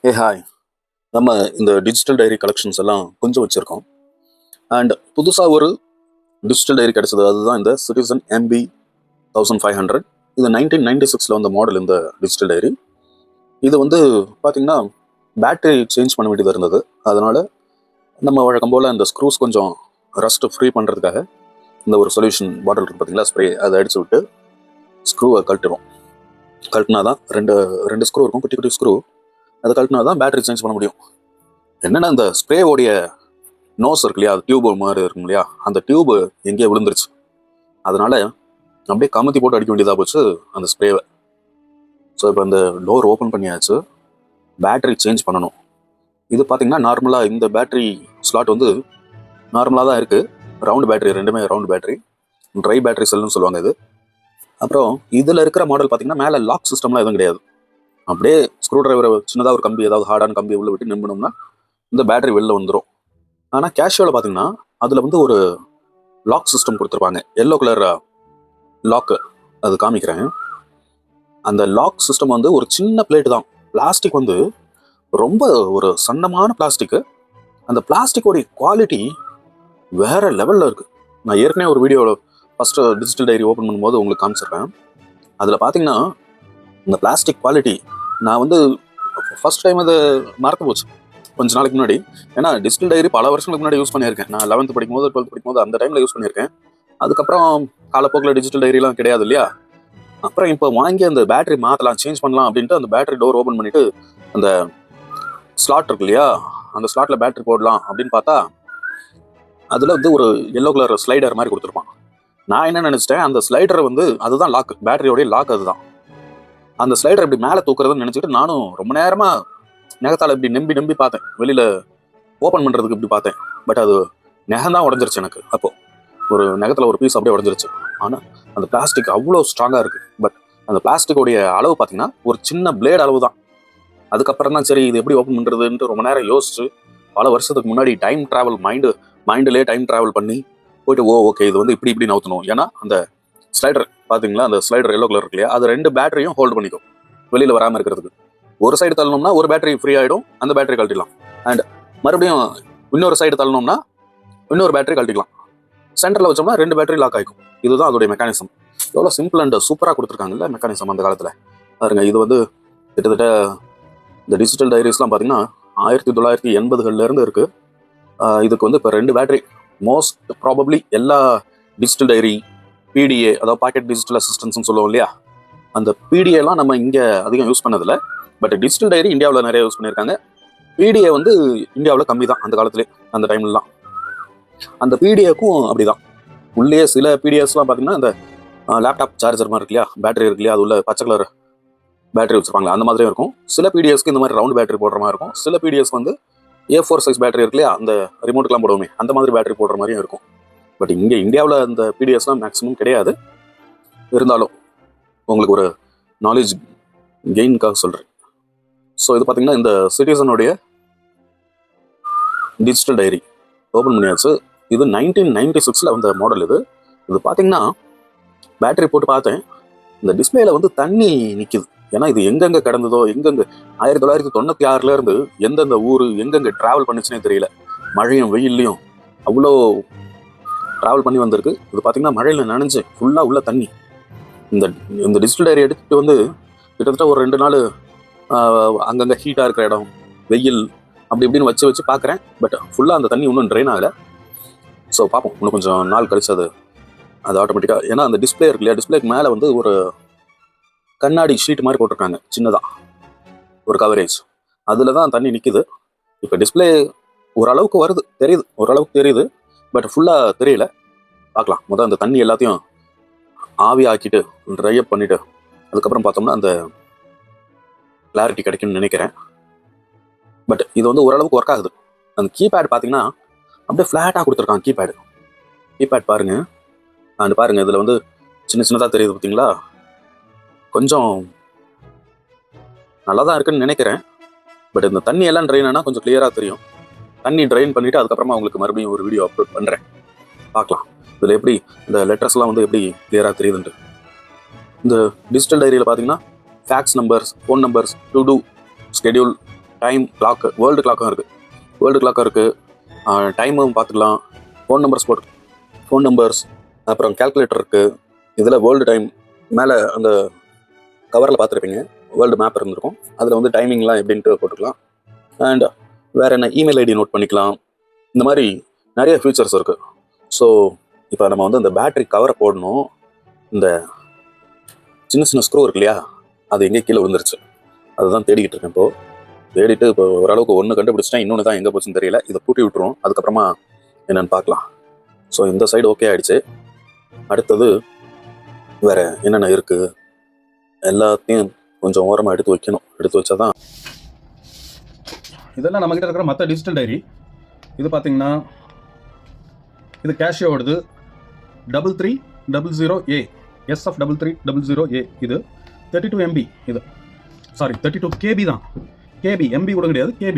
Hi. நம்ம இந்த digital diary collections எல்லாம் கொஞ்சம் வச்சிருக்கோம். அண்ட் புதுசா ஒரு டிஜிட்டல் டைரி கிடைச்சது. அதுதான் இந்த சிட்டிசன் MB 1500. இது 1996ல வந்த மாடல் இந்த டிஜிட்டல் டைரி. இது வந்து பார்த்தீங்கன்னா, பேட்டரி சேஞ்ச் பண்ண வேண்டியது இருந்தது. அதனால நம்ம வழக்கம் போல அந்த ஸ்க்ரூஸ் கொஞ்சம் ரஸ்ட் ஃப்ரீ பண்ணுறதுக்காக இந்த ஒரு சொல்யூஷன் பாட்டில் இருக்கு பார்த்தீங்களா, ஸ்ப்ரே அதை அடிச்சு விட்டு ஸ்க்ரூவை கழட்டுவோம். கழட்டினா தான் ரெண்டு ரெண்டு ஸ்க்ரூ இருக்கும், குட்டி குட்டி ஸ்க்ரூ. அதை கழட்டினா தான் பேட்டரி சேஞ்ச் பண்ண முடியும். என்னன்னா, இந்த ஸ்ப்ரேவோடைய நோஸ் இருக்கு இல்லையா, அது டியூப் மாதிரி இருக்கும் இல்லையா, அந்த டியூப் எங்கேயோ விழுந்துருச்சு. அதனால அப்படியே கமுத்தி போட்டு அடிக்க வேண்டியதாக போச்சு அந்த ஸ்ப்ரேவை. ஸோ இப்போ அந்த டோர் ஓப்பன் பண்ணியாச்சு. பேட்டரி சேஞ்ச் பண்ணணும். இது பார்த்தீங்கன்னா நார்மலாக இந்த பேட்டரி ஸ்லாட் வந்து நார்மலாக தான் இருக்குது. ரவுண்டு பேட்டரி, ரெண்டுமே ரவுண்டு பேட்டரி. ட்ரை பேட்டரி செல்லுன்னு சொல்லுவாங்க இது. அப்புறம் இதில் இருக்கிற மாடல் பார்த்தீங்கன்னா மேலே லாக் சிஸ்டம்லாம் எதுவும் கிடையாது. அப்படியே ஸ்க்ரூ டிரைவரை சின்னதாக ஒரு கம்பி, ஏதாவது ஹார்டான கம்பி உள்ள விட்டு நிம்பினோம்னா இந்த பேட்டரி வெளில வந்துடும். ஆனால் கேஷுவலில் பார்த்தீங்கன்னா அதில் வந்து ஒரு லாக் சிஸ்டம் கொடுத்துருப்பாங்க. எல்லோ கலர் லாக்கு, அது காமிக்கிறேன். அந்த லாக் சிஸ்டம் வந்து ஒரு சின்ன பிளேட் தான். பிளாஸ்டிக் வந்து ரொம்ப ஒரு சன்னமான பிளாஸ்டிக்கு. அந்த பிளாஸ்டிக்கோடைய குவாலிட்டி வேற லெவலில் இருக்குது. நான் ஏற்கனவே ஒரு வீடியோவில் ஃபஸ்ட்டு டிஜிட்டல் டைரி ஓப்பன் பண்ணும்போது உங்களுக்கு காமிச்சிருக்கேன். அதில் பார்த்தீங்கன்னா இந்த பிளாஸ்டிக் குவாலிட்டி நான் வந்து ஃபர்ஸ்ட் டைம் அதை மறந்து போச்சு கொஞ்ச நாளைக்கு முன்னாடி. ஏன்னா டிஜிட்டல் டைரி பல வருஷங்களுக்கு முன்னாடி யூஸ் பண்ணியிருக்கேன். நான் 11th படிக்கும்போது 12th படிக்கும்போது அந்த டைமில் யூஸ் பண்ணியிருக்கேன். அதுக்கப்புறம் காலப்போக்கில் டிஜிட்டல் டைரிலாம் கிடையாது இல்லையா. அப்புறம் இப்போ வாங்கி அந்த பேட்டரி மாற்றலாம், சேஞ்ச் பண்ணலாம் அப்படின்ட்டு அந்த பேட்டரி டோர் ஓப்பன் பண்ணிட்டு அந்த ஸ்லாட் இருக்கு இல்லையா, அந்த ஸ்லாட்டில் பேட்டரி போடலாம் அப்படின்னு பார்த்தா அதில் வந்து ஒரு எல்லோ கலர் ஸ்லைடர் மாதிரி கொடுத்துருப்பான். நான் என்ன நினச்சிட்டேன், அந்த ஸ்லைடர் வந்து அதுதான் லாக், பேட்டரியோடைய லாக் அதுதான். அந்த ஸ்லைடர் இப்படி மேலே தூக்குறதுன்னு நினச்சிக்கிட்டு நானும் ரொம்ப நேரமாக நெகத்தால் இப்படி நம்பி நம்பி பார்த்தேன். வெளியில் ஓப்பன் பண்ணுறதுக்கு இப்படி பார்த்தேன். பட் அது நெகந்தான் உடஞ்சிருச்சு எனக்கு. அப்போது ஒரு நெகத்தில் ஒரு பீஸ் அப்படியே உடஞ்சிருச்சு. ஆனால் அந்த பிளாஸ்டிக் அவ்வளோ ஸ்ட்ராங்காக இருக்குது. பட் அந்த பிளாஸ்டிக்கோடைய அளவு பார்த்தீங்கன்னா ஒரு சின்ன பிளேட் அளவு தான். அதுக்கப்புறம் தான் சரி இது எப்படி ஓப்பன் பண்ணுறதுன்ட்டு ரொம்ப நேரம் யோசிச்சு பல வருஷத்துக்கு முன்னாடி டைம் ட்ராவல் மைண்டிலே டைம் ட்ராவல் பண்ணி போயிட்டு ஓகே இது வந்து இப்படி இப்படி நவுத்தணும். ஏன்னா அந்த ஸ்லைடர் பார்த்தீங்களா, அந்த ஸ்லைடர் எல்லோ கலர் இருக்கு இல்லையா, அது ரெண்டு பேட்டரியும் ஹோல்டு பண்ணிக்கும் வெளியில் வராமல் இருக்கிறதுக்கு. ஒரு சைடு தள்ளணும்னா ஒரு பேட்டரி ஃப்ரீ ஆகிடும், அந்த பேட்டரி கழட்டிடலாம். அண்ட் மறுபடியும் இன்னொரு சைடு தள்ளணும்னா இன்னொரு பேட்டரி கழட்டிக்கலாம். சென்டரில் வச்சோம்னா ரெண்டு பேட்டரி லாக் ஆகிக்கும். இதுதான் அதோடைய மெக்கானிசம். எவ்வளோ சிம்பிள் அண்ட் சூப்பராக கொடுத்துருக்காங்கல்ல மெக்கானிசம் அந்த காலத்தில். பாருங்க, இது வந்து கிட்டத்தட்ட இந்த டிஜிட்டல் டைரிஸ்லாம் பார்த்தீங்கன்னா 1980களிலேருந்து இருக்குது. இதுக்கு வந்து இப்போ ரெண்டு பேட்டரி. மோஸ்ட் ப்ராபப்ளி எல்லா டிஜிட்டல் டைரி PDA, அதாவது பாக்கெட் டிஜிட்டல் அசிஸ்டன்ஸ்னு சொல்லுவோம் இல்லையா, அந்த PDAலாம் நம்ம இங்கே அதிகம் யூஸ் பண்ணதில்லை. பட் டிஜிட்டல் டைரி இந்தியாவில் நிறைய யூஸ் பண்ணியிருக்காங்க. PDA வந்து இந்தியாவில் கம்மி தான் அந்த காலத்துலேயே, அந்த டைம்லலாம். அந்த PDAக்கும் அப்படிதான். உள்ளே சில PDAஸ்லாம் பார்த்தீங்கன்னா இந்த லேப்டாப் சார்ஜர் மாதிரி இருக்கு இல்லையா, பேட்டரி இருக்கு இல்லையா, அது உள்ள பச்சை கலர் பேட்டரி வச்சுருப்பாங்களா, அந்த மாதிரியும் இருக்கும். சில PDAஸ்க்கு இந்த மாதிரி ரவுண்ட் பேட்டரி போடுற மாதிரி இருக்கும். சில PDAs வந்து A4 சைஸ் பேட்டரி இருக்கு இல்லையா, அந்த ரிமோட்டுக்கெலாம் போடுவோமே அந்த மாதிரி பேட்டரி போடுற மாதிரியும் இருக்கும். பட் இங்கே இந்தியாவில் அந்த PDAஸ்லாம் மேக்ஸிமம் கிடையாது. இருந்தாலும் உங்களுக்கு ஒரு நாலேஜ் கெயின்காக சொல்கிறேன். ஸோ இது பார்த்தீங்கன்னா இந்த சிட்டிசனுடைய டிஜிட்டல் டைரி ஓப்பன் பண்ணியாச்சு. இது 1996ல் வந்த மாடல். இது பார்த்தீங்கன்னா பேட்டரி போட்டு பார்த்தேன், இந்த டிஸ்பிளேல வந்து தண்ணி நிற்கிது. ஏன்னா இது எங்கெங்கே கிடந்ததோ, எங்கெங்கே 1996லேருந்து எந்தெந்த ஊர் எங்கெங்கே ட்ராவல் பண்ணிச்சுனே தெரியல. மழையும் வெயில்லையும் அவ்வளோ ட்ராவல் பண்ணி வந்திருக்கு. இது பார்த்தீங்கன்னா மழையில் நனைஞ்சு ஃபுல்லாக உள்ள தண்ணி. இந்த டிஜிட்டல் டைரி எடுத்துகிட்டு வந்து கிட்டத்தட்ட ஒரு 2 நாள் அங்கங்கே ஹீட்டாக இருக்கிற இடம், வெயில் அப்படி இப்படின்னு வச்சு பார்க்குறேன். பட் ஃபுல்லாக அந்த தண்ணி இன்னும் ட்ரெயின் ஆகலை. ஸோ பார்ப்போம், இன்னும் கொஞ்சம் நாள் கழிச்சு அது ஆட்டோமேட்டிக்காக. ஏன்னா அந்த டிஸ்பிளே இருக்கு இல்லையா, டிஸ்பிளேக்கு மேலே வந்து ஒரு கண்ணாடி ஷீட் மாதிரி போட்டிருக்காங்க சின்னதாக, ஒரு கவரேஜ். அதில் தான் தண்ணி நிற்கிது. இப்போ டிஸ்பிளே ஓரளவுக்கு வருது, தெரியுது, ஓரளவுக்கு தெரியுது. பட் ஃபுல்லாக தெரியல. பார்க்கலாம். முதல் அந்த தண்ணி எல்லாத்தையும் ஆவி ஆக்கிட்டு ட்ரை அப் பண்ணிவிட்டு அதுக்கப்புறம் பார்த்தோம்னா அந்த கிளாரிட்டி கிடைக்கும்னு நினைக்கிறேன். பட் இது வந்து ஓரளவுக்கு ஒர்க் ஆகுது. அந்த கீபேட் பார்த்தீங்கன்னா அப்படியே ஃப்ளாட்டாக கொடுத்துருக்காங்க. கீபேட் பாருங்கள். அண்ட் பாருங்கள், இதில் வந்து சின்னதாக தெரியுது பார்த்தீங்களா. கொஞ்சம் நல்லா தான் இருக்குன்னு நினைக்கிறேன். பட் இந்த தண்ணி எல்லாம் ட்ரெயின் ஆனால் கொஞ்சம் கிளியராக தெரியும். தண்ணி ட்ரெயின் பண்ணிவிட்டு அதுக்கப்புறமா உங்களுக்கு மறுபடியும் ஒரு வீடியோ அப்லோட் பண்ணுறேன். பார்க்கலாம் இதில் எப்படி இந்த லெட்டர்ஸ்லாம் வந்து எப்படி கிளியராக தெரியுதுன்ட்டு. இந்த டிஜிட்டல் டைரியில் பார்த்தீங்கன்னா fax numbers, phone numbers, to do, schedule, time clock, world கிளாக்கும் இருக்குது. வேர்ல்டு கிளாக்கும் இருக்குது, டைமும் பார்த்துக்கலாம். ஃபோன் நம்பர்ஸ் அப்புறம் கேல்குலேட்டர் இருக்குது. இதில் வேர்ல்டு டைம் மேலே அந்த கவரில் பார்த்துருப்பீங்க, வேர்ல்டு மேப் இருந்திருக்கும். அதில் வந்து டைமிங்லாம் எப்படின்ட்டு போட்டுக்கலாம். அண்ட் வேறு என்ன, இமெயில் ஐடி நோட் பண்ணிக்கலாம். இந்த மாதிரி நிறைய ஃபீச்சர்ஸ் இருக்குது. ஸோ இப்போ நம்ம வந்து அந்த பேட்டரி கவரை போடணும். இந்த சின்ன சின்ன ஸ்க்ரூ இருக்கு இல்லையா, அது எங்கே கீழே விழுந்துருச்சு. அதுதான் தேடிக்கிட்டு இருக்கேன். தேடிட்டு இப்போ ஓரளவுக்கு ஒன்று கண்டுபிடிச்சிட்டேன், இன்னொன்று தான் எங்கே போச்சுன்னு தெரியல. இதை பூட்டி விட்டுருவோம், அதுக்கப்புறமா என்னென்னு பார்க்கலாம். ஸோ இந்த சைடு ஓகே ஆகிடுச்சு. அடுத்தது வேறு என்னென்ன இருக்குது எல்லாத்தையும் கொஞ்சம் ஓரமாக எடுத்து வைக்கணும். எடுத்து வச்சா தான் இதெல்லாம் நம்மக்கிட்ட இருக்கிற மற்ற டிஜிட்டல் டைரி. இது பார்த்தீங்கன்னா இது கேஷியோடது 3300A SF 3300A. இது 32 MB. இது 32 KB தான். KB MB கூட கிடையாது, KB.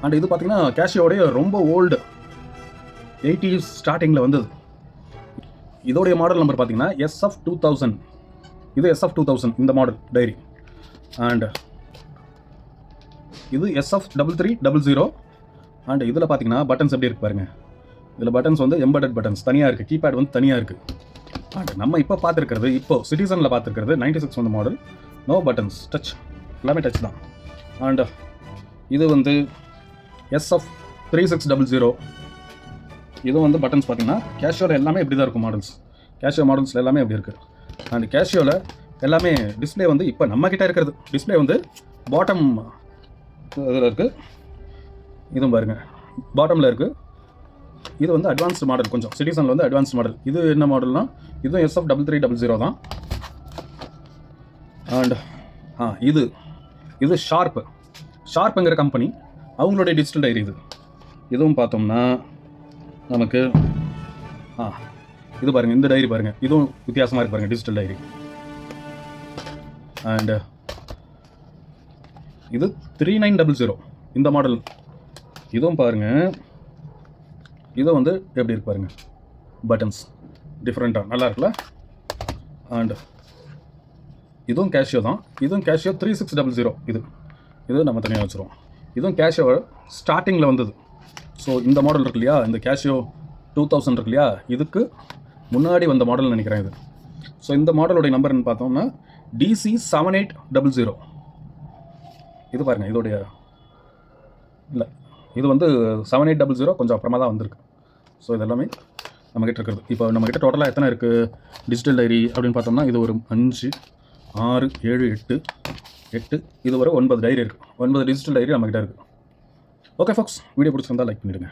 அண்ட் இது பார்த்தீங்கன்னா கேஷியோடைய ரொம்ப ஓல்டு 80s ஸ்டார்டிங்கில் வந்தது. இதோடைய மாடல் நம்பர் பார்த்தீங்கன்னா SF 2000. இது SF 2000 இந்த மாடல் டைரி. அண்ட் இது SF 3300. அண்ட் இதில் பார்த்தீங்கன்னா பட்டன்ஸ் எப்படி இருக்குது பாருங்கள். இதில் பட்டன்ஸ் வந்து எம்பெடட் பட்டன்ஸ் தனியாக இருக்குது, கீபேட் வந்து தனியாக இருக்குது. அண்ட் நம்ம இப்போ பார்த்துருக்கிறது, இப்போ சிட்டிசனில் பார்த்துருக்கிறது 96 வந்து மாடல், நோ பட்டன்ஸ், டச், எல்லாமே டச் தான். அண்ட் இது வந்து SF 3600. இது வந்து பட்டன்ஸ் பார்த்தீங்கன்னா கேஷியோவில் எல்லாமே இப்படி தான் இருக்கும் மாடல்ஸ். கேஷியோ மாடல்ஸில் எல்லாமே எப்படி இருக்குது. அண்ட் கேஷியோவில் எல்லாமே டிஸ்பிளே வந்து இப்போ நம்மக்கிட்ட இருக்கிறது டிஸ்பிளே வந்து பாட்டம் இதில் இருக்குது. இதுவும் பாருங்கள் பாட்டமில் இருக்குது. இது வந்து அட்வான்ஸ்டு மாடல், கொஞ்சம் சிட்டிசனில் வந்து அட்வான்ஸ்டு மாடல். இது என்ன மாடல்னால் இதுவும் SF 3300 தான். அண்ட் இது ஷார்ப்புங்கிற கம்பெனி, அவங்களுடைய டிஜிட்டல் டைரி இது. இதுவும் பார்த்தோம்னா நமக்கு இது பாருங்கள், இந்த டைரி பாருங்கள், இதுவும் வித்தியாசமாக இருக்குது பாருங்கள், டிஜிட்டல் டைரி. அண்டு இது 3900 இந்த மாடல். இதுவும் பாருங்கள், இது வந்து எப்படி இருக்கு பாருங்கள், பட்டன்ஸ் டிஃப்ரெண்ட்டாக நல்லா இருக்குல்ல. அண்டு இதுவும் கேஷியோ தான். இதுவும் கேஷியோ 3600. இது நம்ம தனியாக வச்சுருவோம். இதுவும் கேஷியோ ஸ்டார்டிங்கில் வந்தது. ஸோ இந்த மாடல் இருக்கு இல்லையா, இந்த கேஷியோ 2000 இருக்கு இல்லையா, இதுக்கு முன்னாடி வந்த மாடல்னு நினைக்கிறேன் இது. ஸோ இந்த மாடலுடைய நம்பர்னு பார்த்தோம்னா DC 7800. இது பாருங்கள், இதோடைய இல்லை, இது வந்து 7800 கொஞ்சம் அப்புறமா தான் வந்திருக்கு. ஸோ இதெல்லாமே நம்மக்கிட்ட இருக்கிறது. இப்போ நம்மக்கிட்ட டோட்டலாக எத்தனை இருக்குது டிஜிட்டல் டைரி அப்படின்னு பார்த்தோம்னா, இது ஒரு 5 6 7 8 இது ஒரு 9 டைரி இருக்குது. 9 டிஜிட்டல் டைரி நம்மக்கிட்ட இருக்குது. ஓகே ஃபாக்ஸ், வீடியோ பிடிச்சிருந்தால் லைக் பண்ணிவிடுங்க.